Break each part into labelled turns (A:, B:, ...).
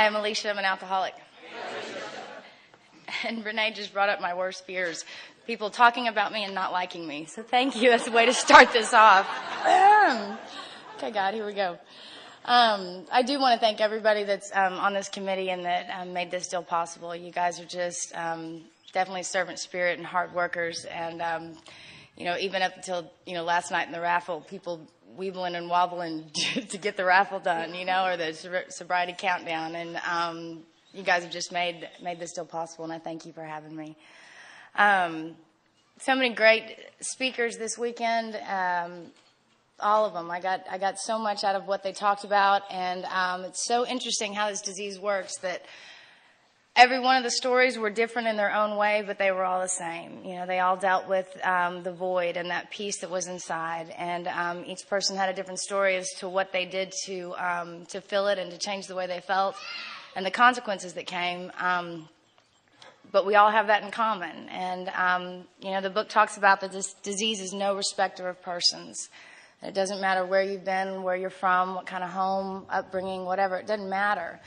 A: Hi, I'm Alicia. I'm an alcoholic. And Renee just brought up my worst fears. People talking about me and not liking me. So thank you. That's the way to start this off. Okay, God, here we go. I do want to thank everybody that's on this committee and that made this deal possible. You guys are just definitely servant spirit and hard workers. And, even up until, last night in the raffle, people weebling and wobbling to get the raffle done, or the sobriety countdown. And you guys have just made this deal possible, and I thank you for having me. So many great speakers this weekend. All of them. I got so much out of what they talked about, and it's so interesting how this disease works, that every one of the stories were different in their own way, but they were all the same. They all dealt with the void and that peace that was inside, and each person had a different story as to what they did to fill it and to change the way they felt and the consequences that came. But we all have that in common, and the book talks about that this disease is no respecter of persons. It doesn't matter where you've been, where you're from, what kind of home, upbringing, whatever. It doesn't matter.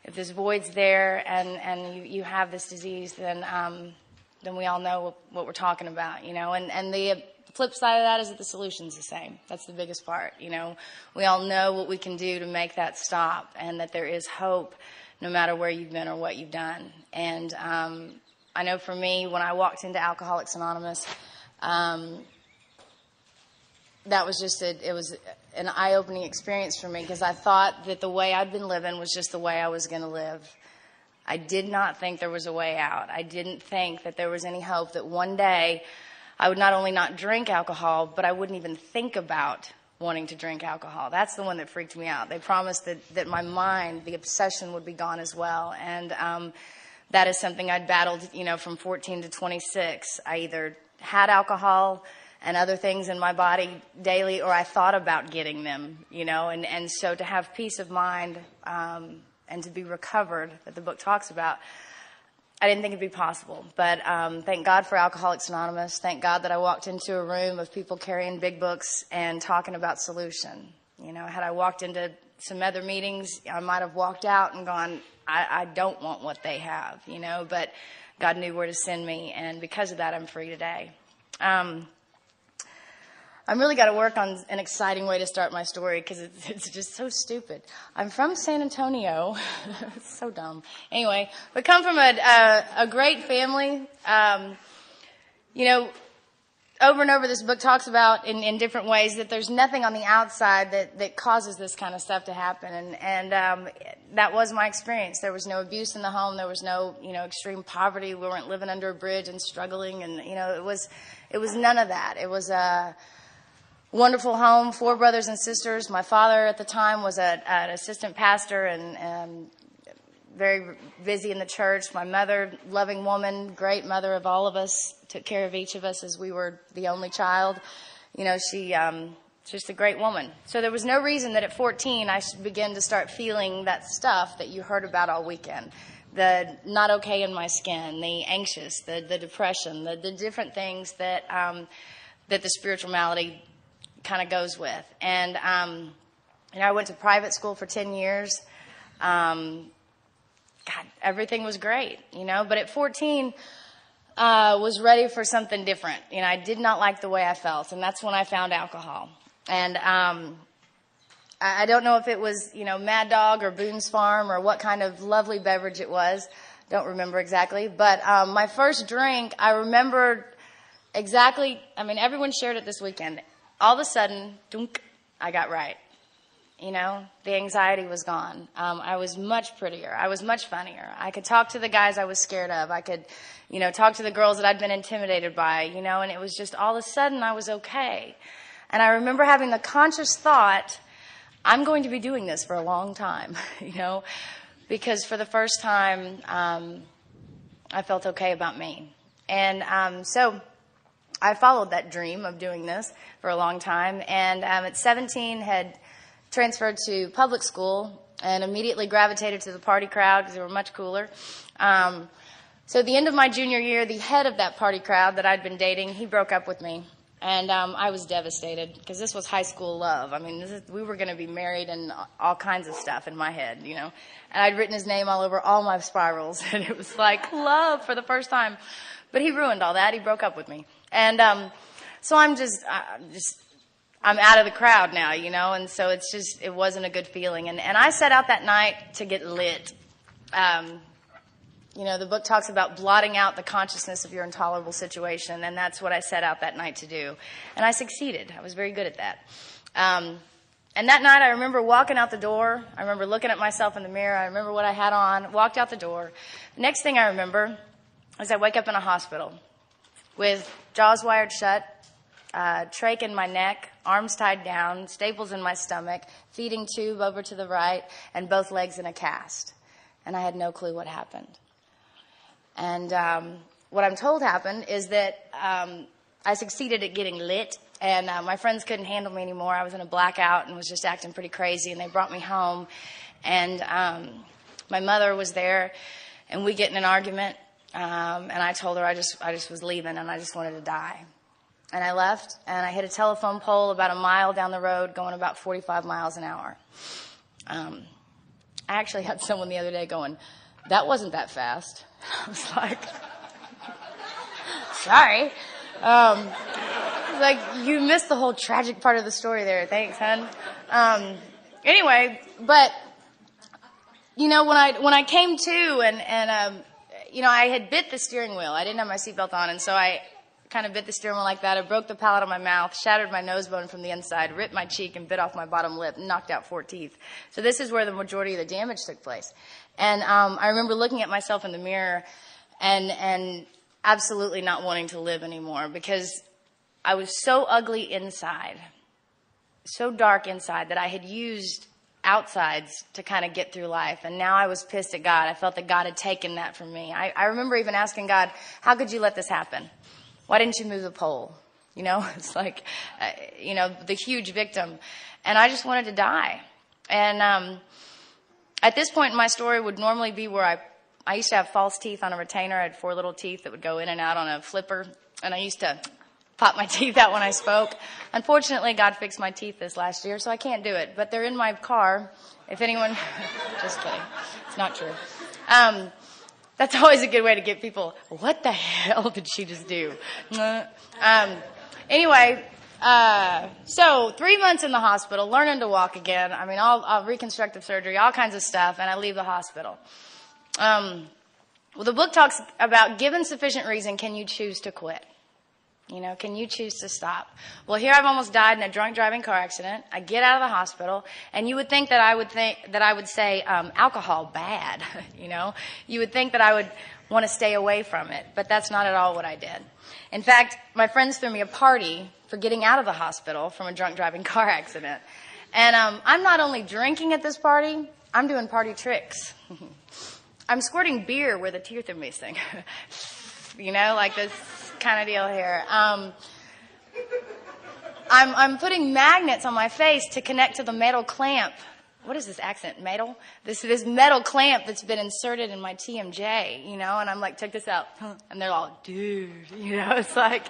A: If this void's there and you have this disease, then we all know what we're talking about, And the flip side of that is that the solution's the same. That's the biggest part, We all know what we can do to make that stop, and that there is hope no matter where you've been or what you've done. And I know for me, when I walked into Alcoholics Anonymous, that was just it was an eye-opening experience for me, because I thought that the way I'd been living was just the way I was going to live. I did not think there was a way out. I didn't think that there was any hope that one day I would not only not drink alcohol, but I wouldn't even think about wanting to drink alcohol. That's the one that freaked me out. They promised that my mind, the obsession, would be gone as well. And that is something I'd battled, from 14 to 26. I either had alcohol and other things in my body daily, or I thought about getting them, and so to have peace of mind and to be recovered, that the book talks about, I didn't think it'd be possible. But thank God for Alcoholics Anonymous. Thank God that I walked into a room of people carrying big books and talking about solution. Had I walked into some other meetings, I might have walked out and gone, I don't want what they have, but God knew where to send me, and because of that, I'm free today. I've really got to work on an exciting way to start my story, because it's just so stupid. I'm from San Antonio. It's so dumb. Anyway, we come from a great family. Over and over this book talks about in different ways that there's nothing on the outside that causes this kind of stuff to happen. And that was my experience. There was no abuse in the home. There was no, extreme poverty. We weren't living under a bridge and struggling. And, it was none of that. It was a wonderful home, 4 brothers and sisters. My father at the time was an assistant pastor and very busy in the church. My mother, loving woman, great mother of all of us, took care of each of us as we were the only child. She's just a great woman. So there was no reason that at 14 I should begin to start feeling that stuff that you heard about all weekend. The not okay in my skin, the anxious, the depression, the different things that the spiritual malady kind of goes with. And I went to private school for 10 years. God, everything was great, but at 14, was ready for something different. I did not like the way I felt, and that's when I found alcohol. And I don't know if it was, Mad Dog or Boone's Farm or what kind of lovely beverage it was. Don't remember exactly. But my first drink, I remember exactly, everyone shared it this weekend. All of a sudden, dunk, I got right. The anxiety was gone. I was much prettier. I was much funnier. I could talk to the guys I was scared of. I could, talk to the girls that I'd been intimidated by, and it was just all of a sudden I was okay. And I remember having the conscious thought, I'm going to be doing this for a long time, because for the first time, I felt okay about me. And so I followed that dream of doing this for a long time. And at 17, had transferred to public school and immediately gravitated to the party crowd because they were much cooler. So at the end of my junior year, the head of that party crowd that I'd been dating, he broke up with me. And I was devastated because this was high school love. I mean, we were going to be married and all kinds of stuff in my head, you know. And I'd written his name all over all my spirals, and it was like love for the first time. But he ruined all that. He broke up with me. And so I'm out of the crowd now, you know. And so it wasn't a good feeling. And I set out that night to get lit. You know, the book talks about blotting out the consciousness of your intolerable situation, and that's what I set out that night to do. And I succeeded. I was very good at that. And that night I remember walking out the door. I remember looking at myself in the mirror. I remember what I had on, walked out the door. Next thing I remember is I wake up in a hospital with jaws wired shut, trach in my neck, arms tied down, staples in my stomach, feeding tube over to the right, and both legs in a cast. And I had no clue what happened. And what I'm told happened is that I succeeded at getting lit, and my friends couldn't handle me anymore. I was in a blackout and was just acting pretty crazy, and they brought me home. And my mother was there, and we get in an argument, and I told her I just was leaving, and I just wanted to die. And I left, and I hit a telephone pole about a mile down the road, going about 45 miles an hour. I actually had someone the other day going, "That wasn't that fast." I was like, sorry. Like, you missed the whole tragic part of the story there. Thanks, hon. Anyway, but, you know, when I came to and you know, I had bit the steering wheel. I didn't have my seatbelt on, and so I kind of bit the steering wheel like that. I broke the palate of my mouth, shattered my nose bone from the inside, ripped my cheek, and bit off my bottom lip, and knocked out 4 teeth. So this is where the majority of the damage took place. And I remember looking at myself in the mirror and absolutely not wanting to live anymore because I was so ugly inside, so dark inside that I had used outsides to kind of get through life. And now I was pissed at God. I felt that God had taken that from me. I remember even asking God, how could you let this happen? Why didn't you move the pole? You know, it's like, you know, the huge victim. And I just wanted to die. And at this point in my story would normally be where I used to have false teeth on a retainer. I had 4 little teeth that would go in and out on a flipper. And I used to pop my teeth out when I spoke. Unfortunately, God fixed my teeth this last year, so I can't do it. But they're in my car. If anyone, just kidding. It's not true. That's always a good way to get people, what the hell did she just do? Anyway, so 3 months in the hospital, learning to walk again. I mean, all reconstructive surgery, all kinds of stuff, and I leave the hospital. Well, the book talks about, given sufficient reason, can you choose to quit? You know, can you choose to stop? Well, here I've almost died in a drunk driving car accident. I get out of the hospital, and you would think that I would say alcohol bad. You know, you would think that I would want to stay away from it, but that's not at all what I did. In fact, my friends threw me a party for getting out of the hospital from a drunk driving car accident, and I'm not only drinking at this party, I'm doing party tricks. I'm squirting beer where the teeth are missing. You know, like this kind of deal here. I'm putting magnets on my face to connect to the metal clamp. What is this accent? Metal? This metal clamp that's been inserted in my TMJ, you know, and I'm like, check this out. And they're all, dude, you know, it's like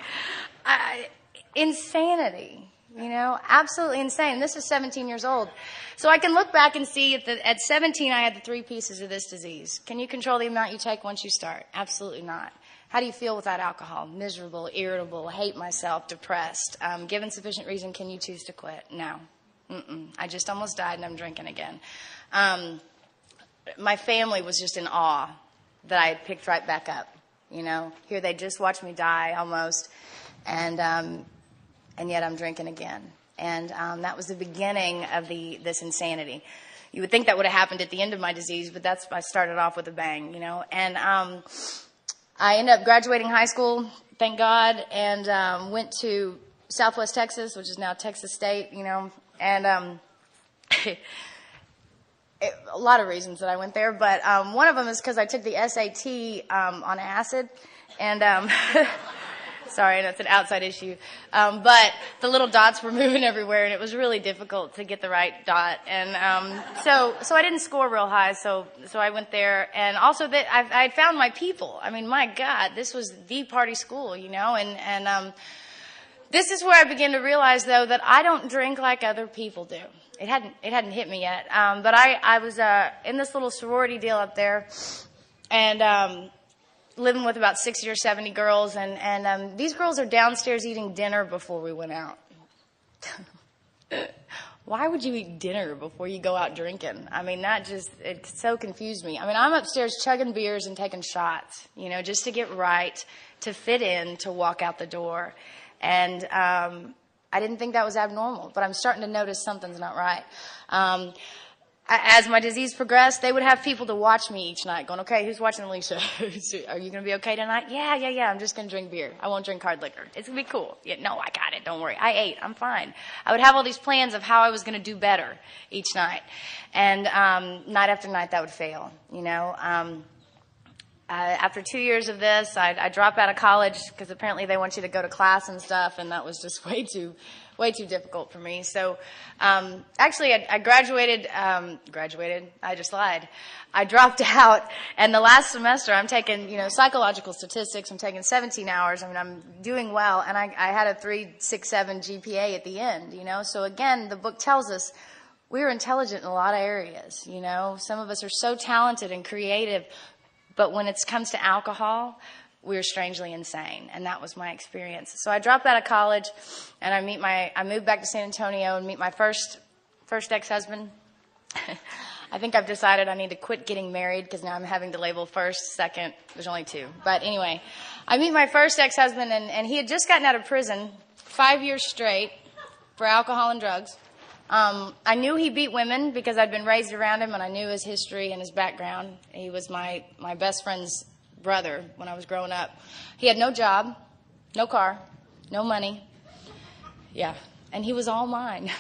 A: insanity, you know, absolutely insane. This is 17 years old. So I can look back and see at 17 I had the 3 pieces of this disease. Can you control the amount you take once you start? Absolutely not. How do you feel without alcohol? Miserable, irritable, hate myself, depressed. Given sufficient reason, can you choose to quit? No. I just almost died and I'm drinking again. My family was just in awe that I had picked right back up. You know, here they just watched me die almost, and yet I'm drinking again. And that was the beginning of this insanity. You would think that would have happened at the end of my disease, but I started off with a bang, you know. And I ended up graduating high school, thank God, and went to Southwest Texas, which is now Texas State, you know. And a lot of reasons that I went there, but one of them is because I took the SAT on acid, and sorry, that's an outside issue, but the little dots were moving everywhere, and it was really difficult to get the right dot, and so I didn't score real high, so I went there, and also that I found my people. I mean, my God, this was the party school, you know, and This is where I began to realize, though, that I don't drink like other people do. It hadn't hit me yet. But I was in this little sorority deal up there, and living with about 60 or 70 girls, and these girls are downstairs eating dinner before we went out. Why would you eat dinner before you go out drinking? I mean, it so confused me. I mean, I'm upstairs chugging beers and taking shots, just to get right, to fit in, to walk out the door. And I didn't think that was abnormal, but I'm starting to notice something's not right. As my disease progressed, they would have people to watch me each night going, okay, who's watching Alicia? Are you going to be okay tonight? Yeah. I'm just going to drink beer. I won't drink hard liquor. It's going to be cool. Yeah, no, I got it. Don't worry. I ate. I'm fine. I would have all these plans of how I was going to do better each night. And night after night, that would fail, After 2 years of this, I dropped out of college because apparently they want you to go to class and stuff, and that was just way too difficult for me. So, actually, I graduated. I just lied. I dropped out, and the last semester I'm taking, psychological statistics. I'm taking 17 hours. I mean, I'm doing well, and I had a 3.67 GPA at the end. So again, the book tells us we're intelligent in a lot of areas. Some of us are so talented and creative. But when it comes to alcohol, we're strangely insane, and that was my experience. So I dropped out of college, and I moved back to San Antonio and meet my first ex-husband. I think I've decided I need to quit getting married because now I'm having to label first, second. There's only two. But anyway, I meet my first ex-husband, and he had just gotten out of prison 5 years straight for alcohol and drugs. I knew he beat women because I'd been raised around him, and I knew his history and his background. He was my best friend's brother when I was growing up. He had no job, no car, no money. Yeah, and he was all mine,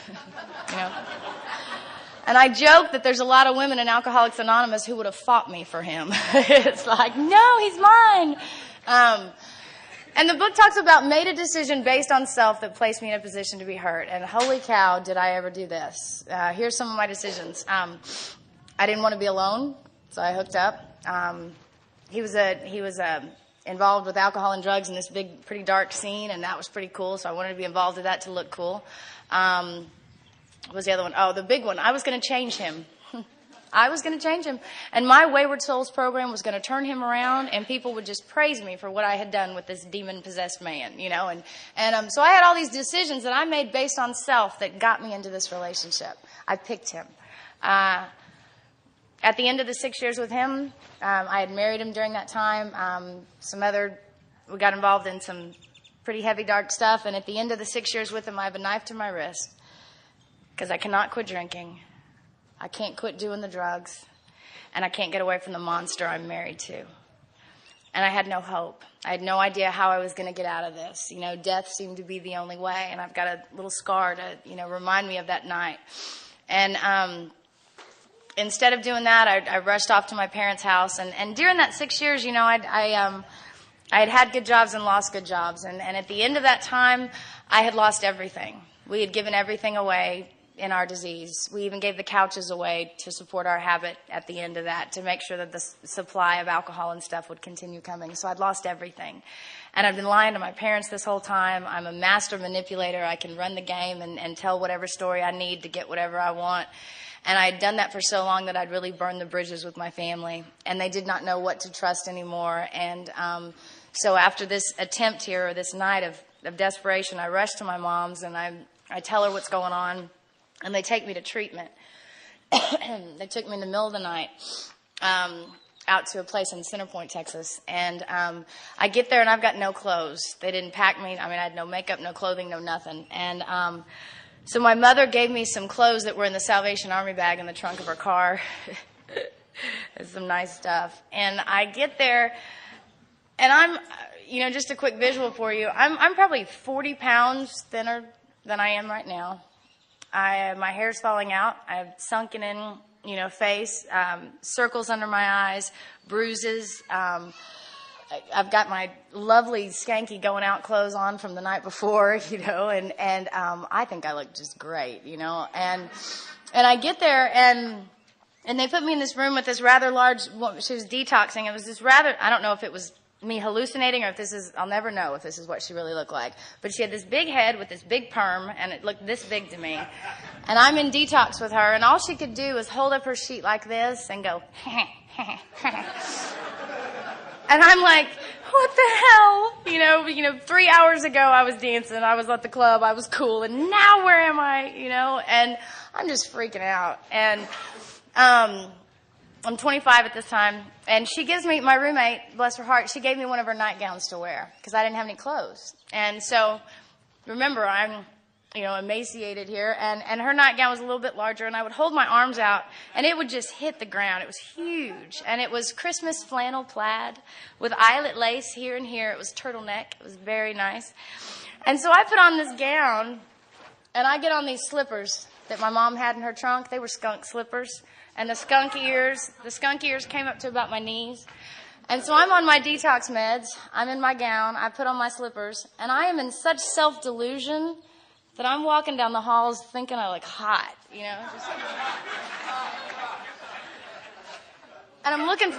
A: And I joke that there's a lot of women in Alcoholics Anonymous who would have fought me for him. It's like, no, he's mine. And the book talks about made a decision based on self that placed me in a position to be hurt. And holy cow, did I ever do this. Here's some of my decisions. I didn't want to be alone, so I hooked up. He was involved with alcohol and drugs in this big, pretty dark scene, and that was pretty cool, so I wanted to be involved with that to look cool. What was the other one? Oh, the big one. I was going to change him. I was going to change him. And my Wayward Souls program was going to turn him around, and people would just praise me for what I had done with this demon-possessed man, And so I had all these decisions that I made based on self that got me into this relationship. I picked him. At the end of the 6 years with him, I had married him during that time. We got involved in some pretty heavy, dark stuff. And at the end of the 6 years with him, I have a knife to my wrist because I cannot quit drinking. I can't quit doing the drugs, and I can't get away from the monster I'm married to. And I had no hope. I had no idea how I was going to get out of this. Death seemed to be the only way, and I've got a little scar to, remind me of that night. And instead of doing that, I rushed off to my parents' house. And during that 6 years, I had good jobs and lost good jobs. And at the end of that time, I had lost everything. We had given everything away in our disease. We even gave the couches away to support our habit at the end of that, to make sure that the supply of alcohol and stuff would continue coming. So I'd lost everything. And I've been lying to my parents this whole time. I'm a master manipulator. I can run the game and tell whatever story I need to get whatever I want. And I had done that for so long that I'd really burned the bridges with my family. And they did not know what to trust anymore. And so after this attempt here, or this night of desperation, I rush to my mom's and I tell her what's going on. And they take me to treatment. They took me in the middle of the night out to a place in Center Point, Texas. And I get there, and I've got no clothes. They didn't pack me. I mean, I had no makeup, no clothing, no nothing. And so my mother gave me some clothes that were in the Salvation Army bag in the trunk of her car. Some nice stuff. And I get there, and I'm, just a quick visual for you. I'm probably 40 pounds thinner than I am right now. My hair's falling out. I have sunken in, face, circles under my eyes, bruises. I've got my lovely skanky going out clothes on from the night before, and I think I look just great, and I get there and they put me in this room with this rather large, she was detoxing. It was this rather, I don't know if it was me hallucinating or if this is, I'll never know if this is what she really looked like. But she had this big head with this big perm, and it looked this big to me. And I'm in detox with her, and all she could do was hold up her sheet like this and go, and I'm like, what the hell? You know, 3 hours ago I was dancing, I was at the club, I was cool, and now where am I? You know, and I'm just freaking out. And I'm 25 at this time, and she gives me, my roommate, bless her heart, she gave me one of her nightgowns to wear because I didn't have any clothes. And so, remember, I'm, you know, emaciated here, and her nightgown was a little bit larger, and I would hold my arms out, and it would just hit the ground. It was huge, and it was Christmas flannel plaid with eyelet lace here and here. It was turtleneck. It was very nice. And so I put on this gown, and I get on these slippers that my mom had in her trunk. They were skunk slippers. And the skunk ears came up to about my knees. And so I'm on my detox meds. I'm in my gown. I put on my slippers. And I am in such self-delusion that I'm walking down the halls thinking I look hot, you know. And I'm looking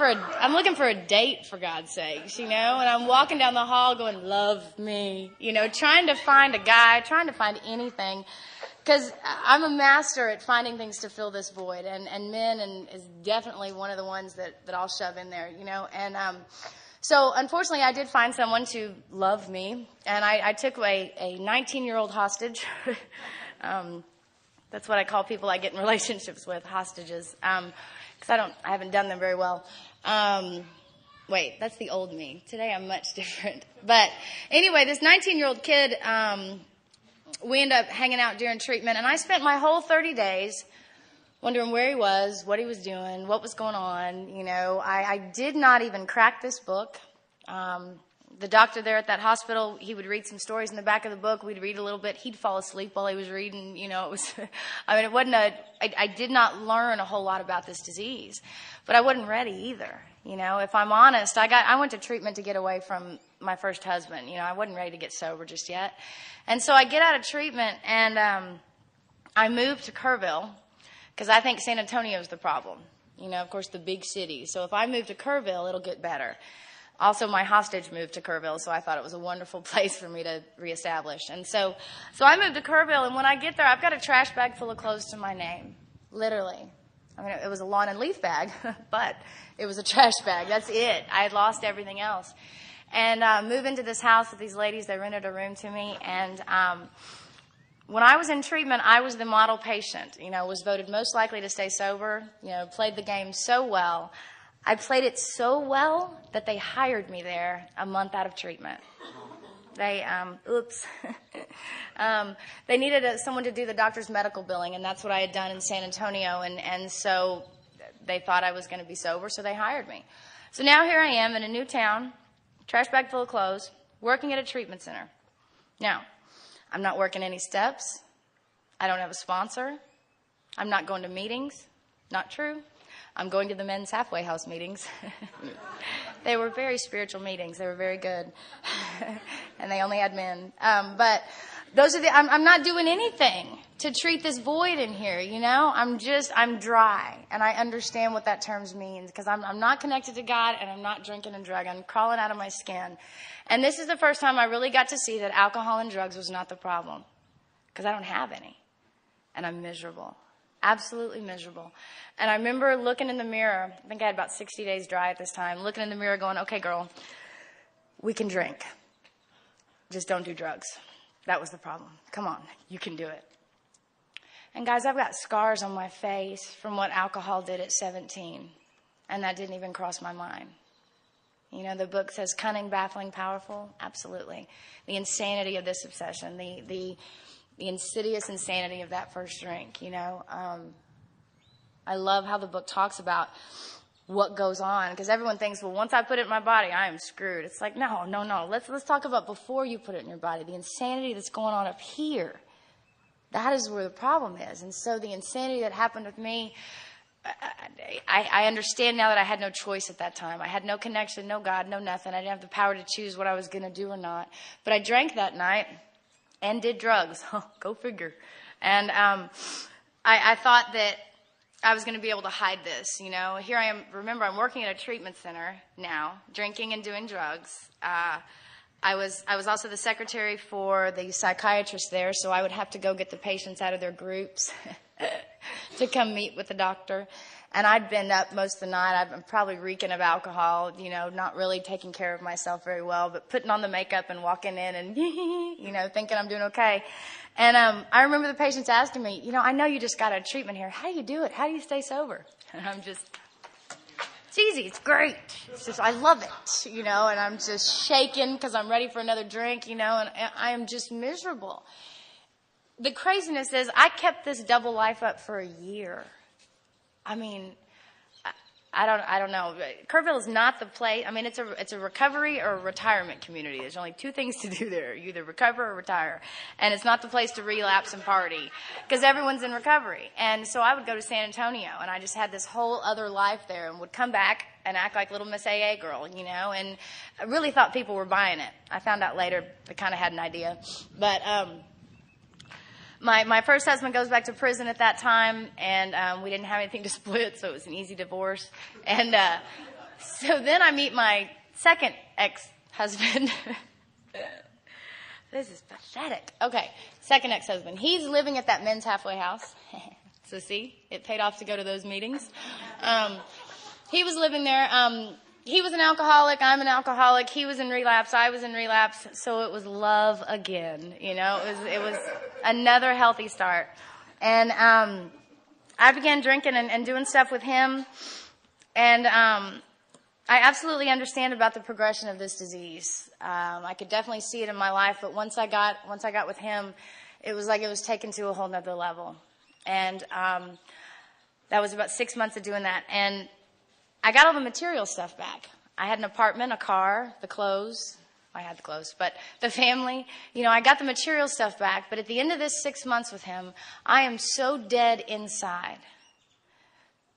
A: for a date, for God's sakes, you know. And I'm walking down the hall going, love me, you know, trying to find a guy, trying to find anything. Because I'm a master at finding things to fill this void, and men is definitely one of the ones that I'll shove in there, you know. And so, unfortunately, I did find someone to love me, and I took a 19-year-old hostage. That's what I call people I get in relationships with, hostages, because I haven't done them very well. Wait, that's the old me. Today I'm much different. But anyway, this 19-year-old kid. We ended up hanging out during treatment, and I spent my whole 30 days wondering where he was, what he was doing, what was going on. You know, I did not even crack this book. The doctor there at that hospital, he would read some stories in the back of the book. We'd read a little bit. He'd fall asleep while he was reading. You know, it was, I mean, it wasn't I did not learn a whole lot about this disease, but I wasn't ready either. You know, if I'm honest, I went to treatment to get away from my first husband. You know, I wasn't ready to get sober just yet. And so I get out of treatment, and I moved to Kerrville because I think San Antonio is the problem. You know, of course, the big city. So if I move to Kerrville, it'll get better. Also, my hostage moved to Kerrville, so I thought it was a wonderful place for me to reestablish. And so I moved to Kerrville, and when I get there, I've got a trash bag full of clothes to my name, literally. I mean, it was a lawn and leaf bag, but it was a trash bag. That's it. I had lost everything else. And move into this house with these ladies. They rented a room to me. And when I was in treatment, I was the model patient. You know, was voted most likely to stay sober. You know, played the game so well. I played it so well that they hired me there a month out of treatment. They, they needed someone to do the doctor's medical billing, and that's what I had done in San Antonio. And so they thought I was going to be sober, so they hired me. So now here I am in a new town. Trash bag full of clothes, working at a treatment center. Now, I'm not working any steps. I don't have a sponsor. I'm not going to meetings. Not true. I'm going to the men's halfway house meetings. They were very spiritual meetings. They were very good. And they only had men. But those are I'm not doing anything to treat this void in here, you know. I'm dry. And I understand what that term means because I'm not connected to God, and I'm not drinking and drugging. I'm crawling out of my skin. And this is the first time I really got to see that alcohol and drugs was not the problem because I don't have any. And I'm miserable. Absolutely miserable. And I remember looking in the mirror. I think I had about 60 days dry at this time. Looking in the mirror going, okay, girl, we can drink. Just don't do drugs. That was the problem. Come on, you can do it. And guys, I've got scars on my face from what alcohol did at 17. And that didn't even cross my mind. You know, the book says cunning, baffling, powerful. Absolutely. The insanity of this obsession. The insidious insanity of that first drink, you know. I love how the book talks about what goes on, because everyone thinks, well, once I put it in my body, I am screwed. It's like, no. Let's talk about before you put it in your body, the insanity that's going on up here. That is where the problem is. And so the insanity that happened with me, I understand now that I had no choice at that time. I had no connection, no God, no nothing. I didn't have the power to choose what I was going to do or not. But I drank that night and did drugs. Go figure. And I thought that I was going to be able to hide this. Here I am. Remember, I'm working at a treatment center now, drinking and doing drugs. I was also the secretary for the psychiatrist there, so I would have to go get the patients out of their groups to come meet with the doctor. And I'd been up most of the night. I'm probably reeking of alcohol, not really taking care of myself very well, but putting on the makeup and walking in and, thinking I'm doing okay. And I remember the patients asking me, I know you just got out of treatment here. How do you do it? How do you stay sober? And I'm just, it's easy. It's great. It's just, I love it, and I'm just shaking because I'm ready for another drink, and I am just miserable. The craziness is I kept this double life up for a year. I mean, I don't know. Kerrville is not the place. I mean, it's a recovery or a retirement community. There's only two things to do there. You either recover or retire. And it's not the place to relapse and party because everyone's in recovery. And so I would go to San Antonio, and I just had this whole other life there and would come back and act like little Miss AA girl, and I really thought people were buying it. I found out later they kind of had an idea. But my first husband goes back to prison at that time, and we didn't have anything to split, so it was an easy divorce. And so then I meet my second ex-husband. This is pathetic. Okay, second ex-husband. He's living at that men's halfway house. So see, it paid off to go to those meetings. He was living there. He was an alcoholic. I'm an alcoholic. He was in relapse. I was in relapse. So it was love again. It was another healthy start. And I began drinking and doing stuff with him. And I absolutely understand about the progression of this disease. I could definitely see it in my life. But once I got with him, it was like it was taken to a whole nother level. And that was about 6 months of doing that. And I got all the material stuff back. I had an apartment, a car, the clothes. I had the clothes, but the family. I got the material stuff back. But at the end of this 6 months with him, I am so dead inside.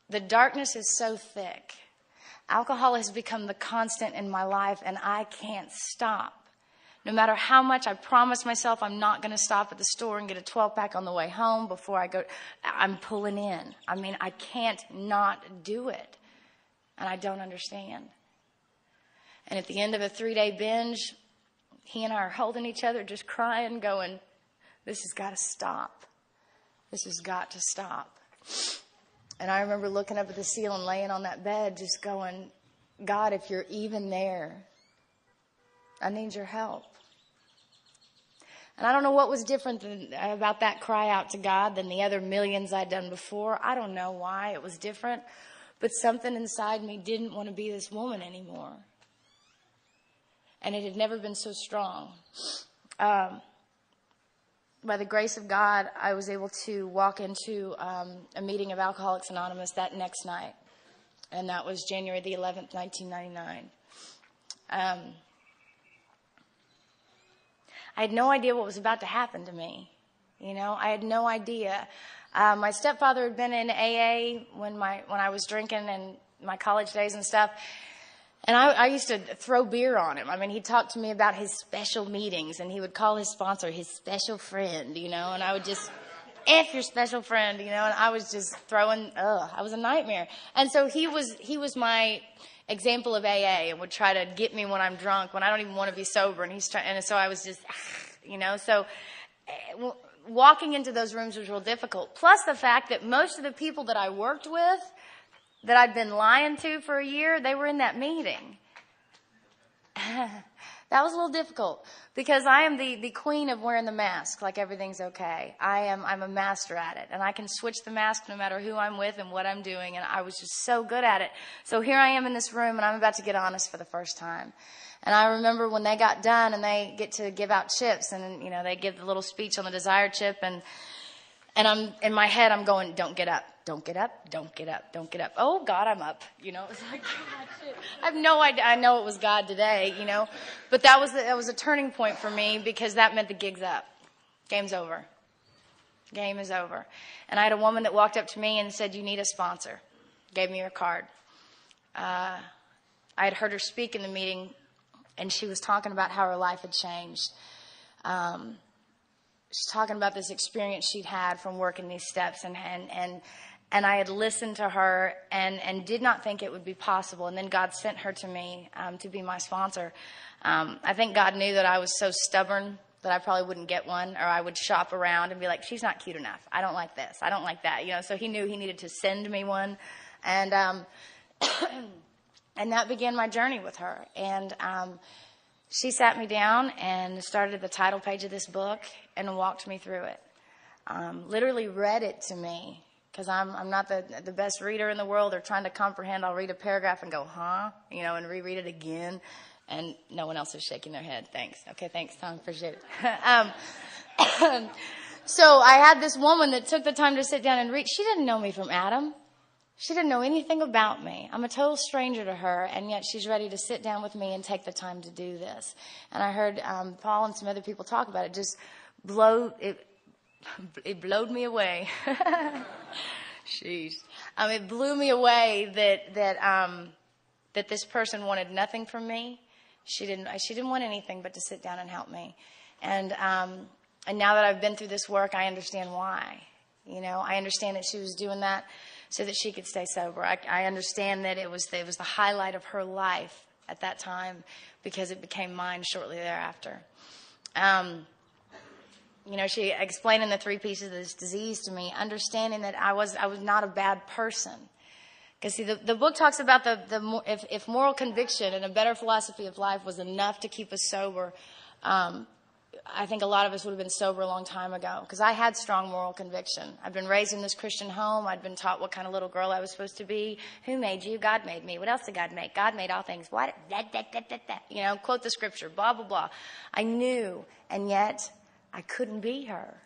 A: The darkness is so thick. Alcohol has become the constant in my life, and I can't stop. No matter how much I promise myself I'm not going to stop at the store and get a 12-pack on the way home before I go, I'm pulling in. I mean, I can't not do it. And I don't understand. And at the end of a 3-day binge, he and I are holding each other, just crying, going, this has got to stop. This has got to stop. And I remember looking up at the ceiling, laying on that bed, just going, God, if you're even there, I need your help. And I don't know what was different about that cry out to God than the other millions I'd done before. I don't know why it was different. But something inside me didn't want to be this woman anymore. And it had never been so strong. By the grace of God, I was able to walk into a meeting of Alcoholics Anonymous that next night. And that was January the 11th, 1999. I had no idea what was about to happen to me. I had no idea. My stepfather had been in AA when I was drinking in my college days and stuff. And I used to throw beer on him. I mean, he'd talk to me about his special meetings, and he would call his sponsor his special friend, and I would just, F your special friend, and I was just throwing, I was a nightmare. And so he was my example of AA and would try to get me when I'm drunk, when I don't even want to be sober, and so I was just, so walking into those rooms was real difficult. Plus the fact that most of the people that I worked with, that I'd been lying to for a year, they were in that meeting. That was a little difficult because I am the queen of wearing the mask like everything's okay. I'm a master at it, and I can switch the mask no matter who I'm with and what I'm doing, and I was just so good at it. So here I am in this room, and I'm about to get honest for the first time. And I remember when they got done and they get to give out chips, and they give the little speech on the desire chip, and I'm in my head I'm going, don't get up. Don't get up, don't get up, don't get up. Oh, God, I'm up. It was like, God, shit. I have no idea. I know it was God today, But that was a turning point for me because that meant the gig's up. Game's over. Game is over. And I had a woman that walked up to me and said, you need a sponsor. Gave me her card. I had heard her speak in the meeting, and she was talking about how her life had changed. She's talking about this experience she'd had from working these steps, and And I had listened to her and did not think it would be possible. And then God sent her to me to be my sponsor. I think God knew that I was so stubborn that I probably wouldn't get one, or I would shop around and be like, she's not cute enough. I don't like this. I don't like that. So he knew he needed to send me one. And and that began my journey with her. And she sat me down and started at the title page of this book and walked me through it. Literally read it to me, because I'm not the best reader in the world or trying to comprehend. I'll read a paragraph and go, huh? And reread it again. And no one else is shaking their head. Thanks. Okay, thanks, Tom. Appreciate it. So I had this woman that took the time to sit down and read. She didn't know me from Adam. She didn't know anything about me. I'm a total stranger to her, and yet she's ready to sit down with me and take the time to do this. And I heard Paul and some other people talk about it. It blowed me away. Sheesh. It blew me away that this person wanted nothing from me. She didn't want anything but to sit down and help me. And now that I've been through this work, I understand why. I understand that she was doing that so that she could stay sober. I understand that it was the highlight of her life at that time, because it became mine shortly thereafter. She explained in the 3 pieces of this disease to me, understanding that I was not a bad person. Because see, the book talks about if moral conviction and a better philosophy of life was enough to keep us sober, I think a lot of us would have been sober a long time ago. Because I had strong moral conviction. I'd been raised in this Christian home. I'd been taught what kind of little girl I was supposed to be. Who made you? God made me. What else did God make? God made all things. What? That. Quote the scripture. Blah, blah, blah. I knew, and yet I couldn't be her.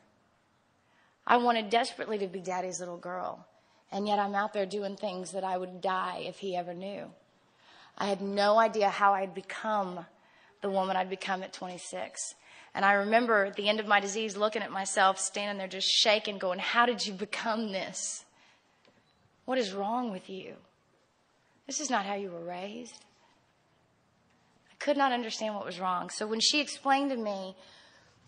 A: I wanted desperately to be Daddy's little girl. And yet I'm out there doing things that I would die if he ever knew. I had no idea how I'd become the woman I'd become at 26. And I remember at the end of my disease looking at myself, standing there just shaking, going, how did you become this? What is wrong with you? This is not how you were raised. I could not understand what was wrong. So when she explained to me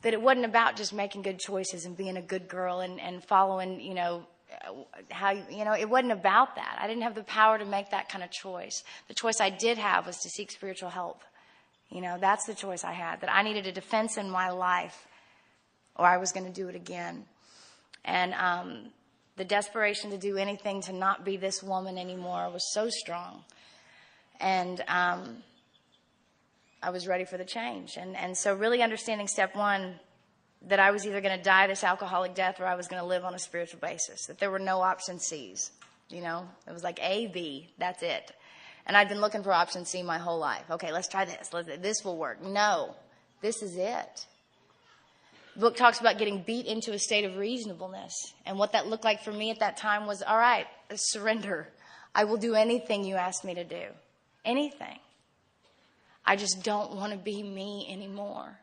A: that it wasn't about just making good choices and being a good girl and following, it wasn't about that. I didn't have the power to make that kind of choice. The choice I did have was to seek spiritual help. That's the choice I had, that I needed a defense in my life or I was going to do it again. And the desperation to do anything to not be this woman anymore was so strong. And I was ready for the change. And so really understanding step 1, that I was either going to die this alcoholic death or I was going to live on a spiritual basis, that there were no option C's. It was like A, B, that's it. And I'd been looking for option C my whole life. Okay, let's try this. This will work. No, this is it. The book talks about getting beat into a state of reasonableness. And what that looked like for me at that time was, all right, surrender. I will do anything you ask me to do. Anything. I just don't want to be me anymore.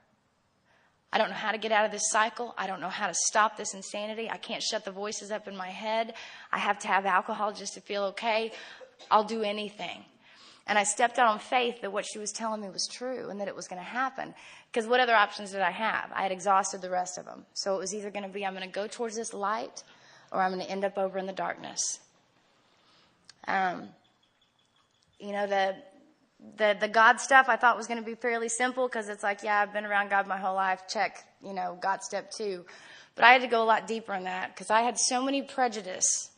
A: I don't know how to get out of this cycle. I don't know how to stop this insanity. I can't shut the voices up in my head. I have to have alcohol just to feel okay. I'll do anything. And I stepped out on faith that what she was telling me was true and that it was going to happen. Because what other options did I have? I had exhausted the rest of them. So it was either going to be I'm going to go towards this light or I'm going to end up over in the darkness. The God stuff I thought was going to be fairly simple because it's like, yeah, I've been around God my whole life. Check, God step 2. But I had to go a lot deeper in that because I had so many prejudice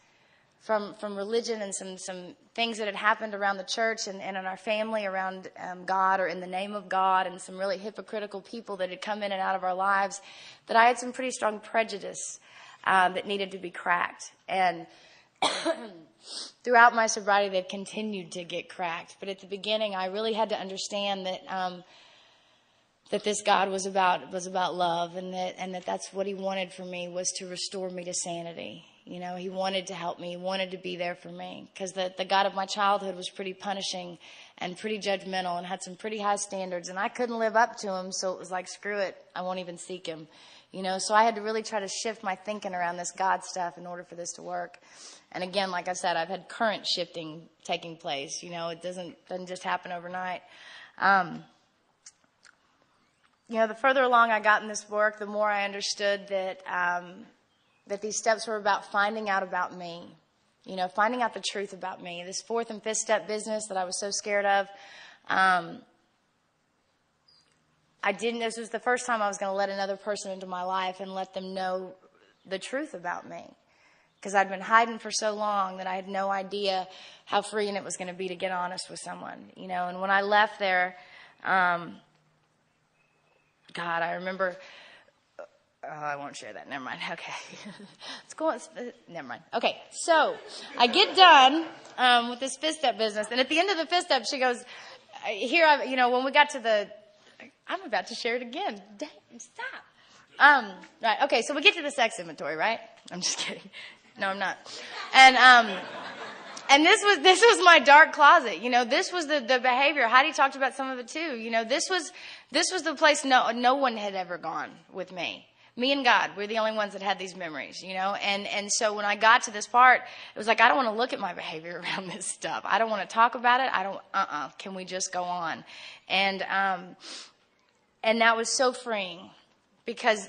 A: from religion and some things that had happened around the church and in our family around God or in the name of God, and some really hypocritical people that had come in and out of our lives, that I had some pretty strong prejudice that needed to be cracked. And throughout my sobriety, they've continued to get cracked. But at the beginning, I really had to understand that this God was about love, and that's what he wanted for me, was to restore me to sanity. He wanted to help me. He wanted to be there for me, because the God of my childhood was pretty punishing and pretty judgmental and had some pretty high standards, and I couldn't live up to him. So it was like, screw it. I won't even seek him. So I had to really try to shift my thinking around this God stuff in order for this to work. And again, like I said, I've had current shifting taking place. It doesn't just happen overnight. The further along I got in this work, the more I understood that these steps were about finding out about me. finding out the truth about me. This fourth and fifth step business that I was so scared of, this was the first time I was going to let another person into my life and let them know the truth about me. Because I'd been hiding for so long that I had no idea how freeing it was going to be to get honest with someone, And when I left there, God, I remember, I won't share that. Never mind. Okay. Let's go on. Never mind. Okay. So I get done with this fifth step business. And at the end of the fifth step, she goes, when we got to I'm about to share it again. Dang, stop. Right. Okay. So we get to the sex inventory, right? I'm just kidding. No, I'm not. And this was my dark closet. This was the behavior. Heidi talked about some of it too. This was the place no one had ever gone with me. Me and God, we're the only ones that had these memories, And so when I got to this part, it was like, I don't want to look at my behavior around this stuff. I don't want to talk about it. Can we just go on? And that was so freeing, because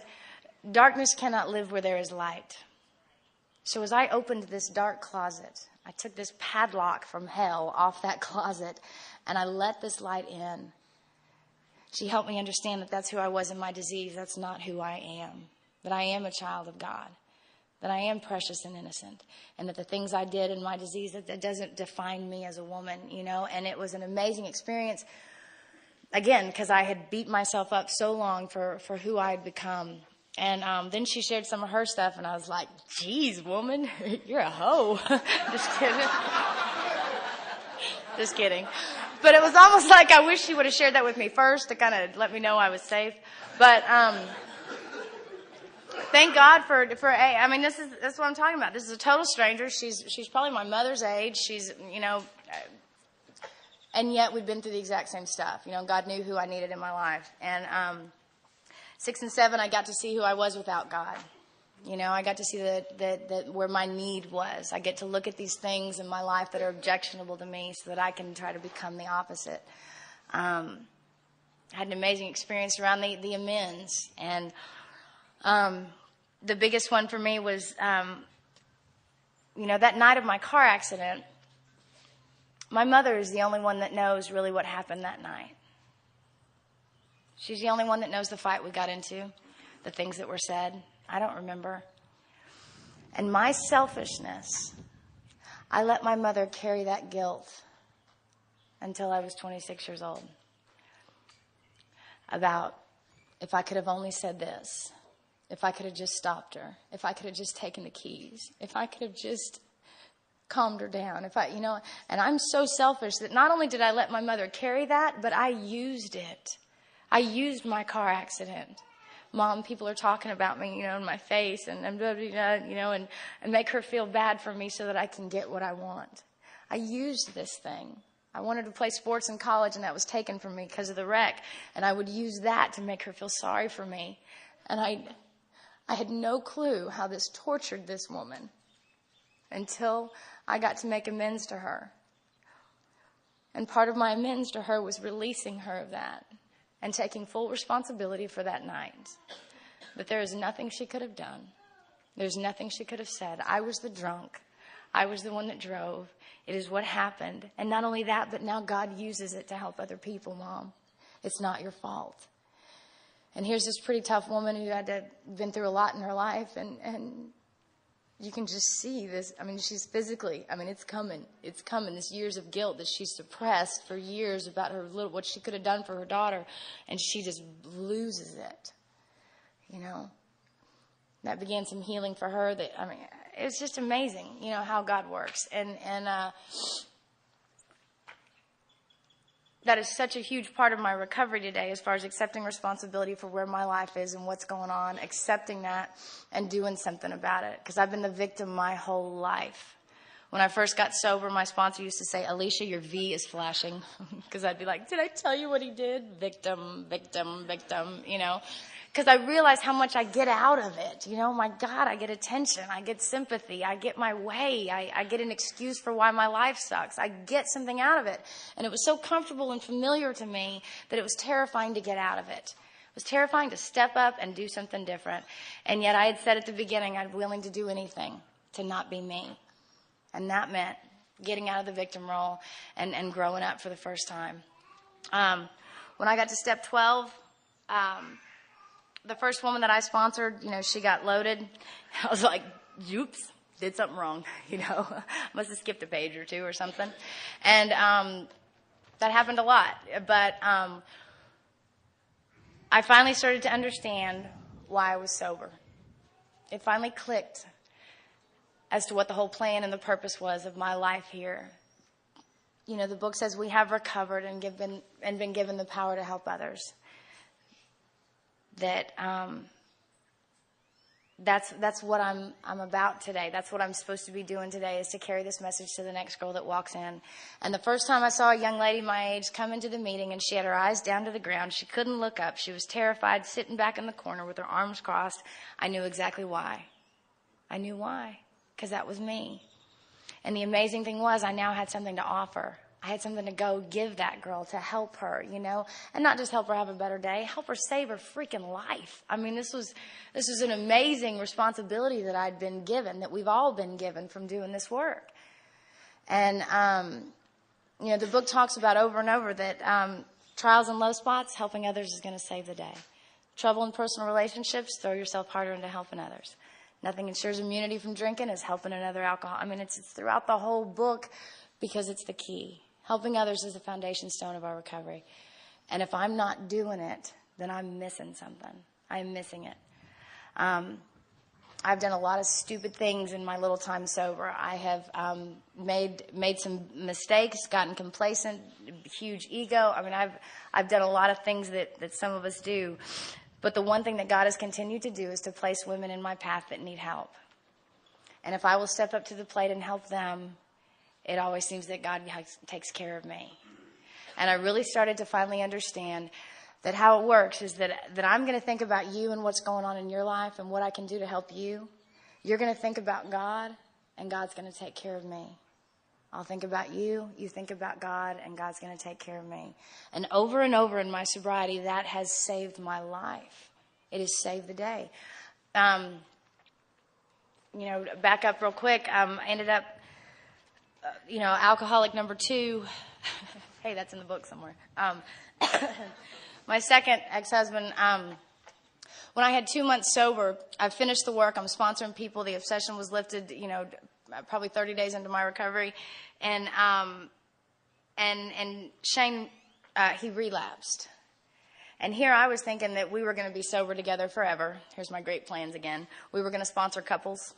A: darkness cannot live where there is light. So as I opened this dark closet, I took this padlock from hell off that closet, and I let this light in. She helped me understand that that's who I was in my disease. That's not who I am. That I am a child of God. That I am precious and innocent. And that the things I did in my disease, that doesn't define me as a woman, And it was an amazing experience. Again, because I had beat myself up so long for who I had become. And then she shared some of her stuff, and I was like, geez, woman, you're a hoe. Just kidding. Just kidding. But it was almost like I wish she would have shared that with me first to kind of let me know I was safe. But thank God for that's what I'm talking about. This is a total stranger. She's probably my mother's age. She's, and yet we've been through the exact same stuff. God knew who I needed in my life. And 6 and 7, I got to see who I was without God. I got to see that where my need was. I get to look at these things in my life that are objectionable to me so that I can try to become the opposite. I had an amazing experience around the amends. And the biggest one for me was, that night of my car accident, my mother is the only one that knows really what happened that night. She's the only one that knows the fight we got into, the things that were said. I don't remember. And my selfishness, I let my mother carry that guilt until I was 26 years old. About if I could have only said this, if I could have just stopped her, if I could have just taken the keys, if I could have just calmed her down, and I'm so selfish that not only did I let my mother carry that, but I used it. I used my car accident. Mom, people are talking about me, in my face, and make her feel bad for me so that I can get what I want. I used this thing. I wanted to play sports in college, and that was taken from me because of the wreck. And I would use that to make her feel sorry for me. And I had no clue how this tortured this woman until I got to make amends to her. And part of my amends to her was releasing her of that and taking full responsibility for that night. But there is nothing she could have done. There's nothing she could have said. I was the drunk. I was the one that drove. It is what happened. And not only that, but now God uses it to help other people, Mom. It's not your fault. And here's this pretty tough woman who been through a lot in her life, and you can just see this. She's physically, it's coming. It's coming. This years of guilt that she's suppressed for years about what she could have done for her daughter. And she just loses it. That began some healing for her it was just amazing, how God works. And that is such a huge part of my recovery today, as far as accepting responsibility for where my life is and what's going on, accepting that and doing something about it. Because I've been the victim my whole life. When I first got sober, my sponsor used to say, Alicia, your V is flashing. Because I'd be like, did I tell you what he did? Victim, victim, victim, Because I realize how much I get out of it. My God, I get attention. I get sympathy. I get my way. I get an excuse for why my life sucks. I get something out of it. And it was so comfortable and familiar to me that it was terrifying to get out of it. It was terrifying to step up and do something different. And yet I had said at the beginning, I'm willing to do anything to not be me. And that meant getting out of the victim role and growing up for the first time. When I got to step 12, the first woman that I sponsored, she got loaded. I was like, oops, did something wrong, must have skipped a page or two or something. And that happened a lot. But I finally started to understand why I was sober. It finally clicked as to what the whole plan and the purpose was of my life here. The book says we have recovered and been given the power to help others. That's what I'm about today. That's what I'm supposed to be doing today, is to carry this message to the next girl that walks in. And the first time I saw a young lady my age come into the meeting and she had her eyes down to the ground, she couldn't look up. She was terrified, sitting back in the corner with her arms crossed. I knew exactly why. I knew why, because that was me. And the amazing thing was I now had something to offer. I had something to go give that girl to help her, and not just help her have a better day, help her save her freaking life. I mean, this was an amazing responsibility that I'd been given, that we've all been given from doing this work. And, the book talks about over and over that trials and low spots, helping others is going to save the day. Trouble in personal relationships, throw yourself harder into helping others. Nothing ensures immunity from drinking is helping another alcohol. I mean, it's throughout the whole book because it's the key. Helping others is the foundation stone of our recovery. And if I'm not doing it, then I'm missing something. I'm missing it. I've done a lot of stupid things in my little time sober. I have made some mistakes, gotten complacent, huge ego. I mean, I've done a lot of things that some of us do. But the one thing that God has continued to do is to place women in my path that need help. And if I will step up to the plate and help them, it always seems that God takes care of me. And I really started to finally understand that how it works is that I'm going to think about you and what's going on in your life and what I can do to help you. You're going to think about God, and God's going to take care of me. I'll think about you, you think about God, and God's going to take care of me. And over in my sobriety, that has saved my life. It has saved the day. Back up real quick. I ended up, alcoholic number 2. Hey, that's in the book somewhere. My second ex-husband, when I had 2 months sober, I finished the work. I'm sponsoring people. The obsession was lifted, probably 30 days into my recovery. And Shane, he relapsed. And here I was thinking that we were going to be sober together forever. Here's my great plans again. We were going to sponsor couples.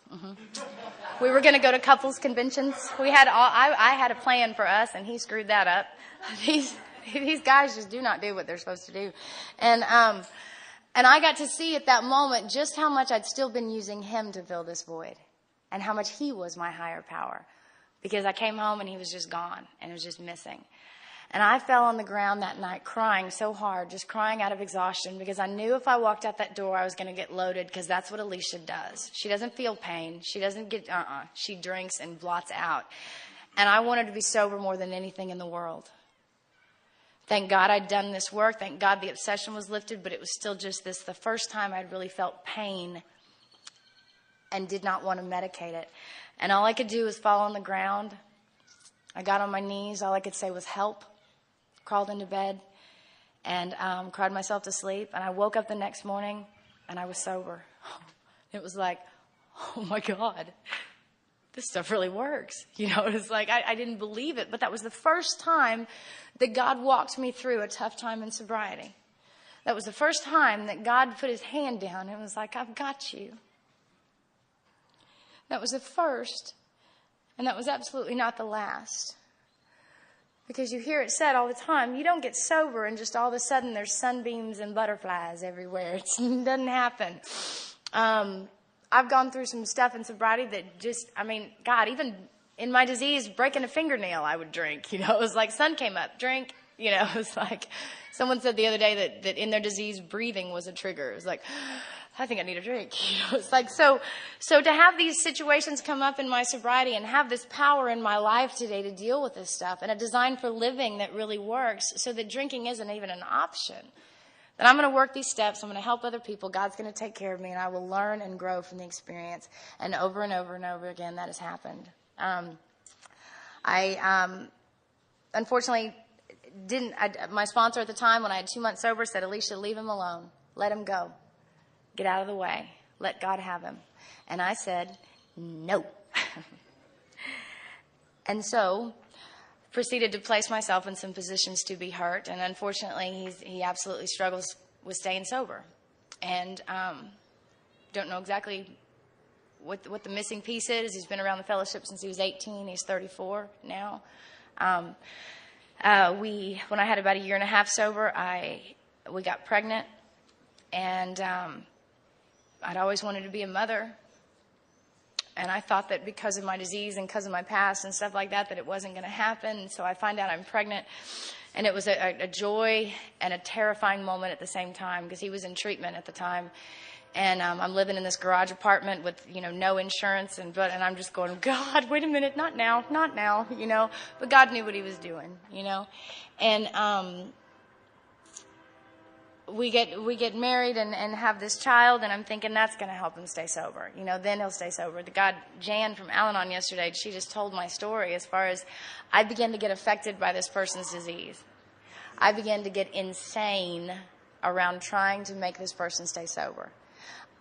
A: We were going to go to couples conventions. I had a plan for us, and he screwed that up. These guys just do not do what they're supposed to do. And I got to see at that moment just how much I'd still been using him to fill this void, and how much he was my higher power. Because I came home and he was just gone, and it was just missing. And I fell on the ground that night crying so hard, just crying out of exhaustion, because I knew if I walked out that door, I was going to get loaded, because that's what Alicia does. She doesn't feel pain. She doesn't get, She drinks and blots out. And I wanted to be sober more than anything in the world. Thank God I'd done this work. Thank God the obsession was lifted, but it was still just the first time I'd really felt pain and did not want to medicate it. And all I could do was fall on the ground. I got on my knees. All I could say was help. Crawled into bed and cried myself to sleep. And I woke up the next morning and I was sober. It was like, oh my God, this stuff really works. It was like I didn't believe it. But that was the first time that God walked me through a tough time in sobriety. That was the first time that God put his hand down and was like, I've got you. That was the first, and that was absolutely not the last. Because you hear it said all the time, you don't get sober and just all of a sudden there's sunbeams and butterflies everywhere. It doesn't happen. I've gone through some stuff in sobriety that just, God, even in my disease, breaking a fingernail, I would drink. It was like sun came up, drink. It was like someone said the other day that in their disease, breathing was a trigger. It was like, I think I need a drink. It's like, so to have these situations come up in my sobriety and have this power in my life today to deal with this stuff and a design for living that really works so that drinking isn't even an option. That I'm going to work these steps. I'm going to help other people. God's going to take care of me, and I will learn and grow from the experience. And over and over and over again, that has happened. I unfortunately my sponsor at the time, when I had 2 months sober, said, Alicia, leave him alone. Let him go. Get out of the way. Let God have him. And I said, no. And so proceeded to place myself in some positions to be hurt. And unfortunately, he absolutely struggles with staying sober. And don't know exactly what the missing piece is. He's been around the fellowship since he was 18. He's 34 now. When I had about a year and a half sober, we got pregnant. And I'd always wanted to be a mother. And I thought that because of my disease and because of my past and stuff like that, that it wasn't going to happen. So I find out I'm pregnant. And it was a joy and a terrifying moment at the same time, because he was in treatment at the time. And I'm living in this garage apartment with, no insurance. And I'm just going, God, wait a minute, not now. But God knew what he was doing, And we get married and have this child, and I'm thinking that's going to help him stay sober. Then he'll stay sober. Jan from Al-Anon yesterday, she just told my story as far as I began to get affected by this person's disease. I began to get insane around trying to make this person stay sober.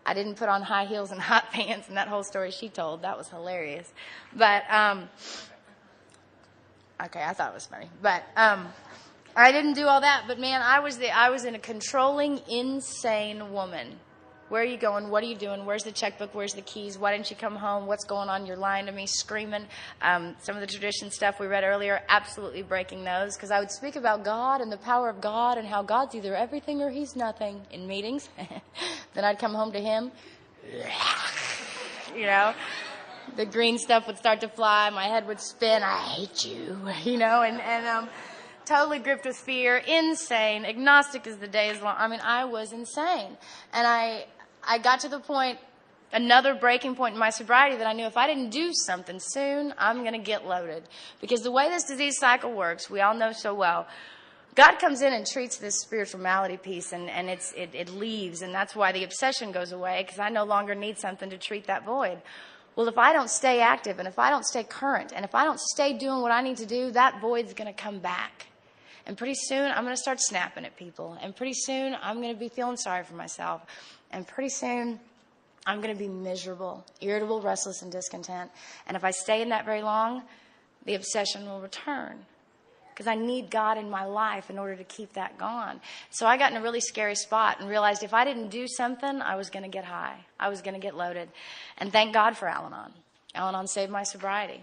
A: I didn't put on high heels and hot pants, and that whole story she told, that was hilarious. But, okay, I thought it was funny. But, I didn't do all that, but man, I was in a controlling, insane woman. Where are you going? What are you doing? Where's the checkbook? Where's the keys? Why didn't you come home? What's going on? You're lying to me, screaming. Some of the tradition stuff we read earlier, absolutely breaking those, because I would speak about God and the power of God and how God's either everything or he's nothing in meetings. Then I'd come home to him. The green stuff would start to fly. My head would spin. I hate you, and totally gripped with fear, insane, agnostic as the day is long. I was insane. And I got to the point, another breaking point in my sobriety, that I knew if I didn't do something soon, I'm going to get loaded. Because the way this disease cycle works, we all know so well, God comes in and treats this spiritual malady piece, and it leaves. And that's why the obsession goes away, because I no longer need something to treat that void. Well, if I don't stay active, and if I don't stay current, and if I don't stay doing what I need to do, that void's going to come back. And pretty soon, I'm going to start snapping at people. And pretty soon, I'm going to be feeling sorry for myself. And pretty soon, I'm going to be miserable, irritable, restless, and discontent. And if I stay in that very long, the obsession will return. Because I need God in my life in order to keep that gone. So I got in a really scary spot and realized if I didn't do something, I was going to get high. I was going to get loaded. And thank God for Al-Anon. Al-Anon saved my sobriety.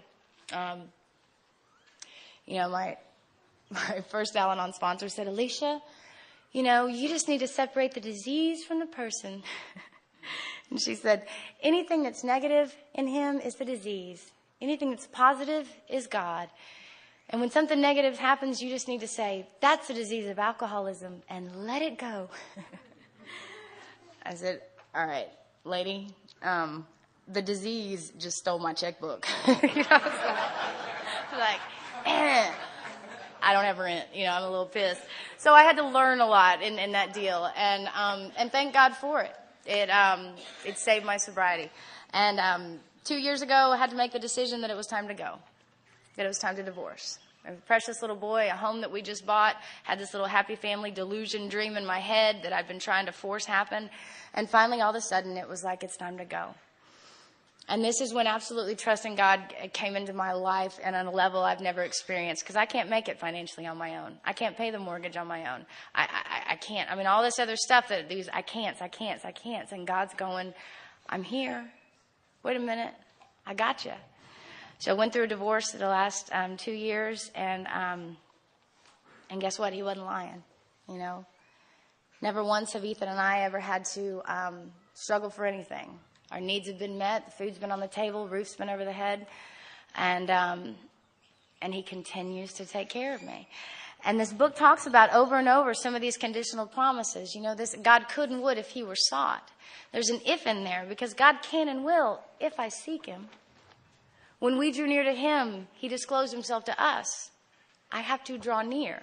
A: My first Al-Anon sponsor said, Alicia, you just need to separate the disease from the person. And she said, anything that's negative in him is the disease. Anything that's positive is God. And when something negative happens, you just need to say, that's the disease of alcoholism, and let it go. I said, all right, lady, the disease just stole my checkbook. I don't have rent, I'm a little pissed. So I had to learn a lot in that deal, and thank God for it. It saved my sobriety. And 2 years ago, I had to make the decision that it was time to go, that it was time to divorce. A precious little boy, a home that we just bought, had this little happy family delusion dream in my head that I'd been trying to force happen. And finally, all of a sudden, it was like, it's time to go. And this is when absolutely trusting God came into my life and on a level I've never experienced, because I can't make it financially on my own. I can't pay the mortgage on my own. I can't. All this other stuff that these I can't. And God's going, I'm here. Wait a minute. I got you. So I went through a divorce the last 2 years, and guess what? He wasn't lying, Never once have Ethan and I ever had to struggle for anything. Our needs have been met. The food's been on the table. Roof's been over the head. And he continues to take care of me. And this book talks about over and over some of these conditional promises. This God could and would if he were sought. There's an if in there, because God can and will if I seek him. When we drew near to him, he disclosed himself to us. I have to draw near,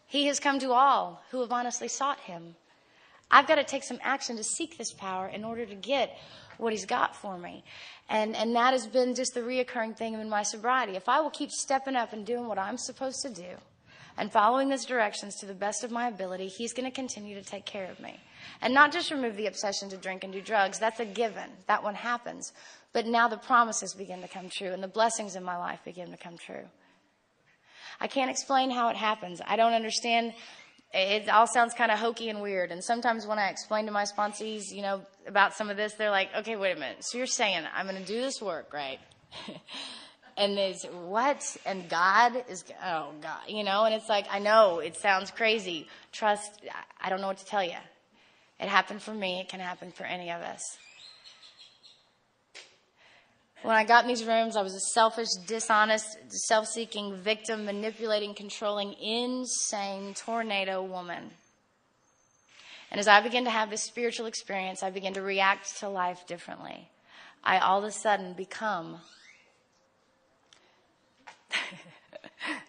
A: He has come to all who have honestly sought him. I've got to take some action to seek this power in order to get what he's got for me. And that has been just the reoccurring thing in my sobriety. If I will keep stepping up and doing what I'm supposed to do and following his directions to the best of my ability, he's going to continue to take care of me. And not just remove the obsession to drink and do drugs. That's a given. That one happens. But now the promises begin to come true and the blessings in my life begin to come true. I can't explain how it happens. I don't understand. It all sounds kind of hokey and weird. And sometimes when I explain to my sponsees, about some of this, they're like, okay, wait a minute. So you're saying I'm going to do this work, right? And there's what? And God is, oh God, and it's like, I know it sounds crazy. Trust, I don't know what to tell you. It happened for me. It can happen for any of us. When I got in these rooms, I was a selfish, dishonest, self-seeking, victim, manipulating, controlling, insane tornado woman. And as I began to have this spiritual experience, I began to react to life differently. I all of a sudden become...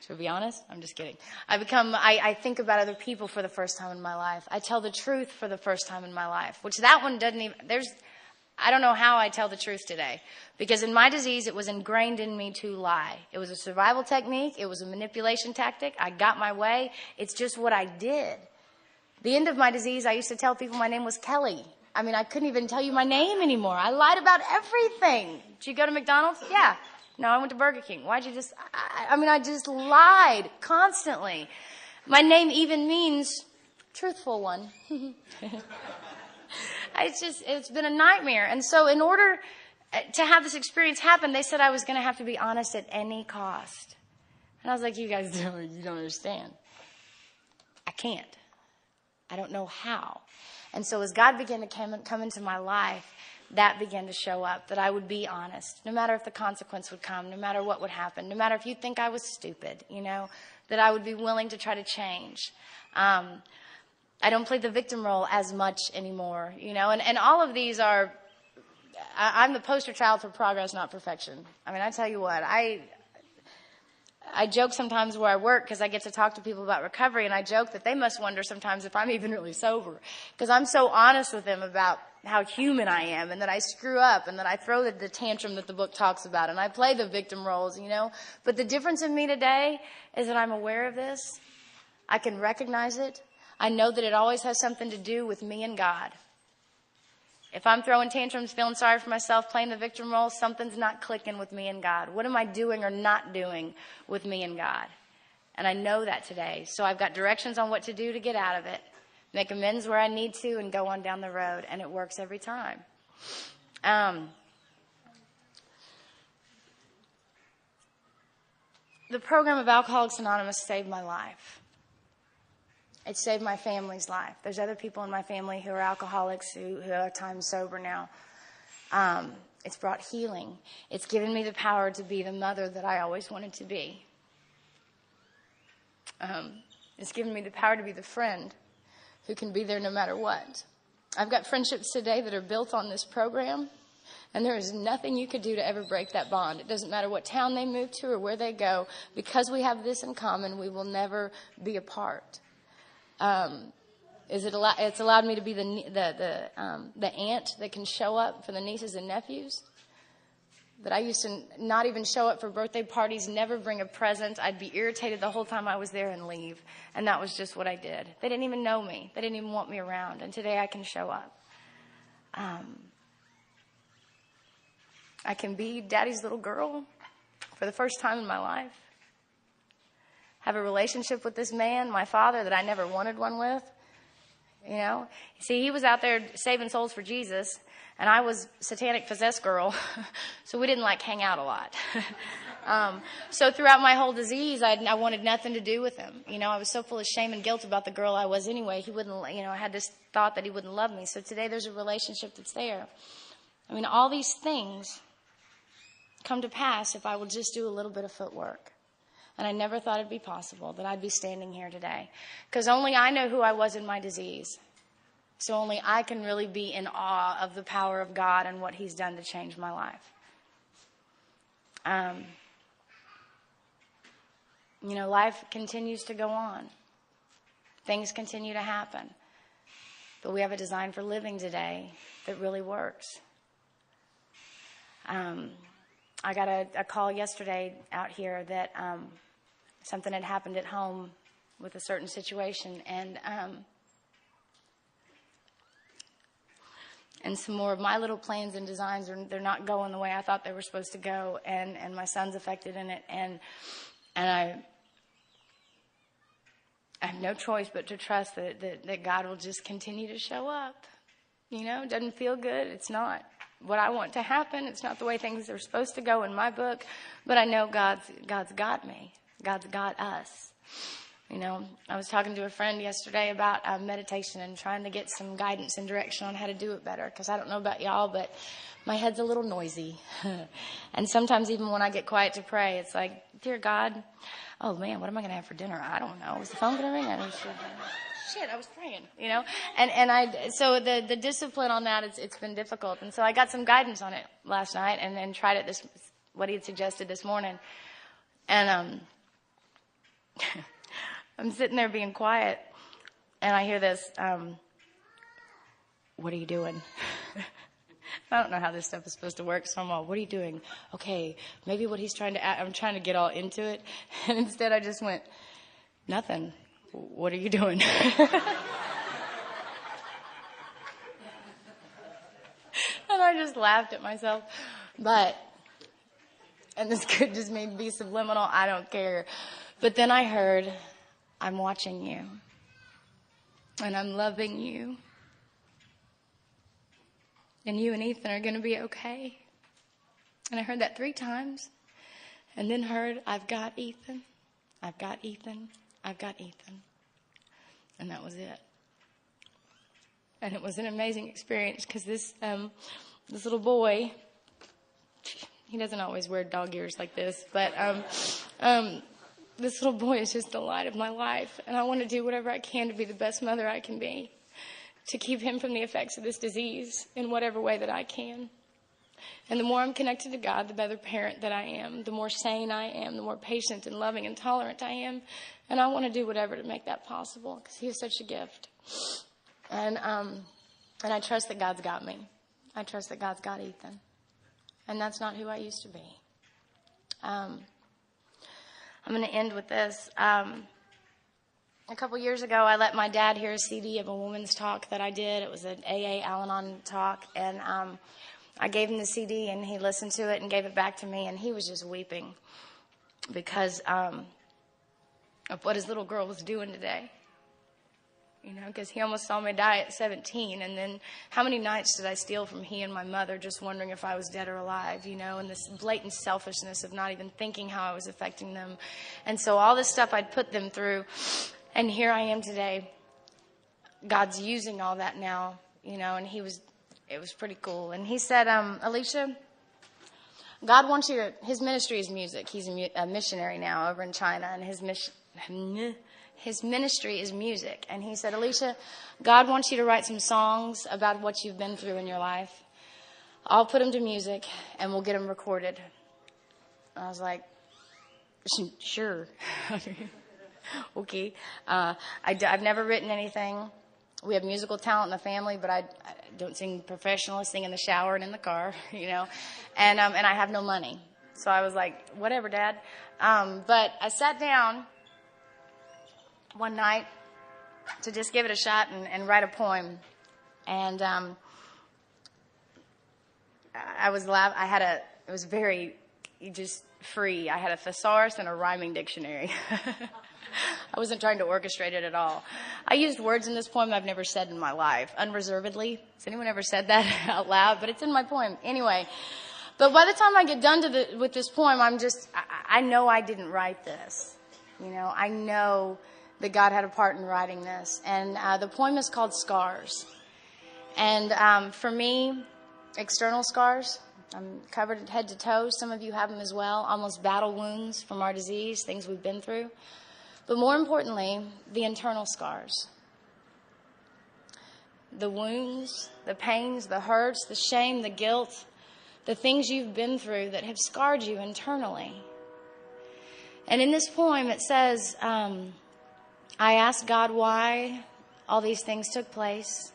A: To be honest, I'm just kidding. I think about other people for the first time in my life. I tell the truth for the first time in my life, which that one doesn't even... I don't know how I tell the truth today. Because in my disease, it was ingrained in me to lie. It was a survival technique. It was a manipulation tactic. I got my way. It's just what I did. The end of my disease, I used to tell people my name was Kelly. I couldn't even tell you my name anymore. I lied about everything. Did you go to McDonald's? Yeah. No, I went to Burger King. Why'd you just... I just lied constantly. My name even means truthful one. It's been a nightmare. And so in order to have this experience happen, they said I was going to have to be honest at any cost. And I was like, you guys you don't understand. I can't. I don't know how. And so as God began to come into my life, that began to show up, that I would be honest, no matter if the consequence would come, no matter what would happen, no matter if you think I was stupid, that I would be willing to try to change. I don't play the victim role as much anymore, and all of these are, I'm the poster child for progress, not perfection. I tell you what, I joke sometimes where I work because I get to talk to people about recovery, and I joke that they must wonder sometimes if I'm even really sober because I'm so honest with them about how human I am and that I screw up and that I throw the tantrum that the book talks about and I play the victim roles, But the difference in me today is that I'm aware of this. I can recognize it. I know that it always has something to do with me and God. If I'm throwing tantrums, feeling sorry for myself, playing the victim role, something's not clicking with me and God. What am I doing or not doing with me and God? And I know that today. So I've got directions on what to do to get out of it, make amends where I need to, and go on down the road. And it works every time. The program of Alcoholics Anonymous saved my life. It saved my family's life. There's other people in my family who are alcoholics who are time sober now. It's brought healing. It's given me the power to be the mother that I always wanted to be. It's given me the power to be the friend who can be there no matter what. I've got friendships today that are built on this program, and there is nothing you could do to ever break that bond. It doesn't matter what town they move to or where they go. Because we have this in common, we will never be apart. It's allowed me to be the aunt that can show up for the nieces and nephews. That I used to not even show up for birthday parties, never bring a present. I'd be irritated the whole time I was there and leave. And that was just what I did. They didn't even know me. They didn't even want me around. And today I can show up. I can be Daddy's little girl for the first time in my life. Have a relationship with this man, my father, that I never wanted one with. See, he was out there saving souls for Jesus, and I was satanic possessed girl, so we didn't hang out a lot. So throughout my whole disease, I wanted nothing to do with him. I was so full of shame and guilt about the girl I was anyway. He wouldn't, I had this thought that he wouldn't love me. So today there's a relationship that's there. All these things come to pass if I will just do a little bit of footwork. And I never thought it'd be possible that I'd be standing here today. Because only I know who I was in my disease. So only I can really be in awe of the power of God and what he's done to change my life. Life continues to go on. Things continue to happen. But we have a design for living today that really works. I got a call yesterday out here that something had happened at home with a certain situation, and some more of my little plans and designs they're not going the way I thought they were supposed to go, and my son's affected in it, and I have no choice but to trust that God will just continue to show up. You know, it doesn't feel good. It's not what I want to happen. It's not the way things are supposed to go in my book, but I know God's got me. God's got us. You know, I was talking to a friend yesterday about meditation and trying to get some guidance and direction on how to do it better, because I don't know about y'all, but my head's a little noisy. And sometimes even when I get quiet to pray, it's like, dear God, oh man, what am I going to have for dinner? I don't know. Is the phone going to ring? Shit, I was praying, you know. So the discipline on that, it's been difficult. And so I got some guidance on it last night and then tried it what he had suggested this morning. And I'm sitting there being quiet, and I hear this, what are you doing? I don't know how this stuff is supposed to work, so I'm all, what are you doing? Okay, maybe what he's trying to I'm trying to get all into it, and instead I just went, nothing. What are you doing? And I just laughed at myself. And this could just maybe be subliminal, I don't care. But then I heard, I'm watching you, and I'm loving you, and you and Ethan are going to be okay. And I heard that 3 times, and then heard, I've got Ethan, I've got Ethan, I've got Ethan. And that was it. And it was an amazing experience, because this little boy, he doesn't always wear dog ears like this, but this little boy is just the light of my life, and I want to do whatever I can to be the best mother I can be, to keep him from the effects of this disease in whatever way that I can. And the more I'm connected to God, the better parent that I am, the more sane I am, the more patient and loving and tolerant I am, and I want to do whatever to make that possible, because he is such a gift. And I trust that God's got me. I trust that God's got Ethan, and that's not who I used to be. I'm going to end with this. A couple years ago, I let my dad hear a CD of a woman's talk that I did. It was an AA Al-Anon talk, and I gave him the CD, and he listened to it and gave it back to me, and he was just weeping because of what his little girl was doing today. You know, because he almost saw me die at 17, and then how many nights did I steal from he and my mother just wondering if I was dead or alive, you know, and this blatant selfishness of not even thinking how I was affecting them. And so all this stuff I'd put them through, and here I am today. God's using all that now, you know, and it was pretty cool. And he said, Alicia, God wants you to, his ministry is music. He's a missionary now over in China, and his ministry is music. And he said, Alicia, God wants you to write some songs about what you've been through in your life. I'll put them to music, and we'll get them recorded. I was like, sure. Okay. I've never written anything. We have musical talent in the family, but I don't sing professional. I sing in the shower and in the car, you know. And I have no money. So I was like, whatever, Dad. But I sat down one night to just give it a shot and write a poem. And I was it was very just free. I had a thesaurus and a rhyming dictionary. I wasn't trying to orchestrate it at all. I used words in this poem I've never said in my life, unreservedly. Has anyone ever said that out loud? But it's in my poem. Anyway, but by the time I get done with this poem, I know I didn't write this. You know, I know that God had a part in writing this. And the poem is called Scars. And for me, external scars, I'm covered head to toe. Some of you have them as well, almost battle wounds from our disease, things we've been through. But more importantly, the internal scars. The wounds, the pains, the hurts, the shame, the guilt, the things you've been through that have scarred you internally. And in this poem it says, I asked God why all these things took place,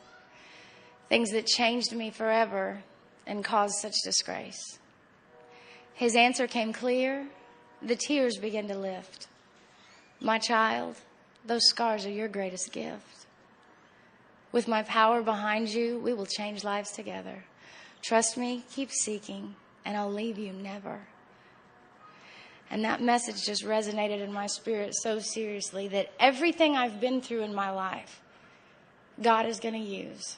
A: things that changed me forever and caused such disgrace. His answer came clear. The tears began to lift. My child, those scars are your greatest gift. With my power behind you, we will change lives together. Trust me, keep seeking, and I'll leave you never. And that message just resonated in my spirit so seriously that everything I've been through in my life, God is going to use.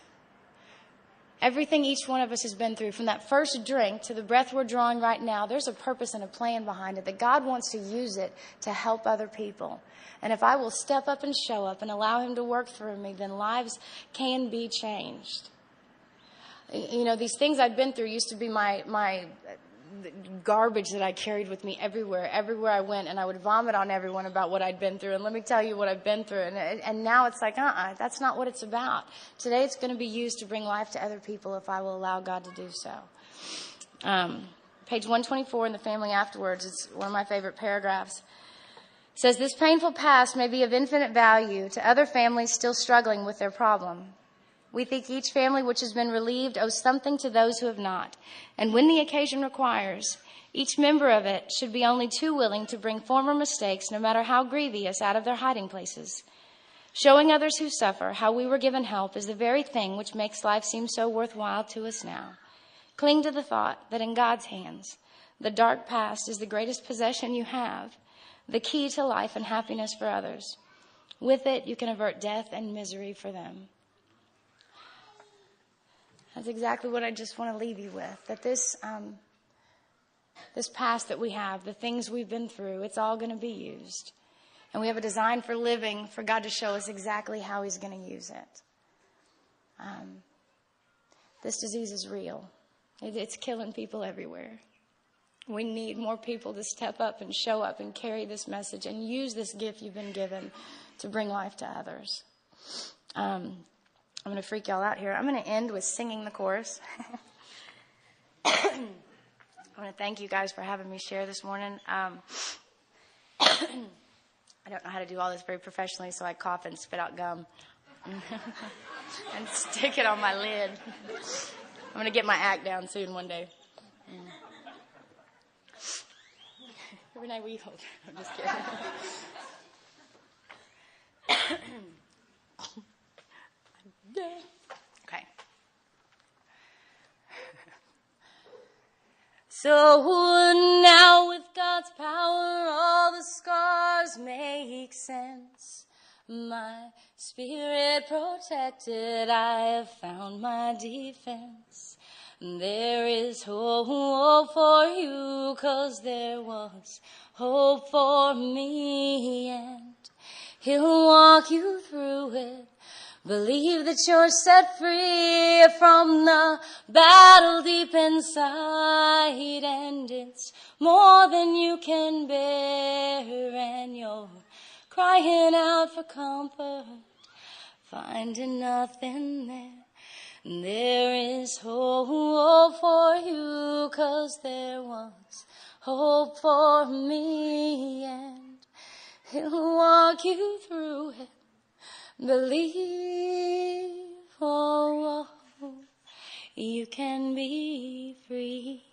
A: Everything each one of us has been through, from that first drink to the breath we're drawing right now, there's a purpose and a plan behind it, that God wants to use it to help other people. And if I will step up and show up and allow Him to work through me, then lives can be changed. You know, these things I've been through used to be my garbage that I carried with me everywhere I went, and I would vomit on everyone about what I'd been through. And let me tell you what I've been through. And now it's like, that's not what it's about. Today it's going to be used to bring life to other people if I will allow God to do so. Page 124 in the Family Afterwards, it's one of my favorite paragraphs. It says, this painful past may be of infinite value to other families still struggling with their problem. We think each family which has been relieved owes something to those who have not. And when the occasion requires, each member of it should be only too willing to bring former mistakes, no matter how grievous, out of their hiding places. Showing others who suffer how we were given help is the very thing which makes life seem so worthwhile to us now. Cling to the thought that in God's hands, the dark past is the greatest possession you have, the key to life and happiness for others. With it, you can avert death and misery for them. That's exactly what I just want to leave you with, that this past that we have, the things we've been through, it's all going to be used. And we have a design for living for God to show us exactly how He's going to use it. This disease is real. It's killing people everywhere. We need more people to step up and show up and carry this message and use this gift you've been given to bring life to others. I'm going to freak y'all out here. I'm going to end with singing the chorus. I want to thank you guys for having me share this morning. I don't know how to do all this very professionally, so I cough and spit out gum and stick it on my lid. I'm going to get my act down soon one day. Renee, will you hold? I'm just kidding. Okay. So now with God's power, all the scars make sense. My spirit protected, I have found my defense. There is hope for you, 'cause there was hope for me, and He'll walk you through it. Believe that you're set free from the battle deep inside, and it's more than you can bear, and you're crying out for comfort, finding nothing there. There is hope for you, 'cause there was hope for me, and He'll walk you through it. Believe, oh, you can be free.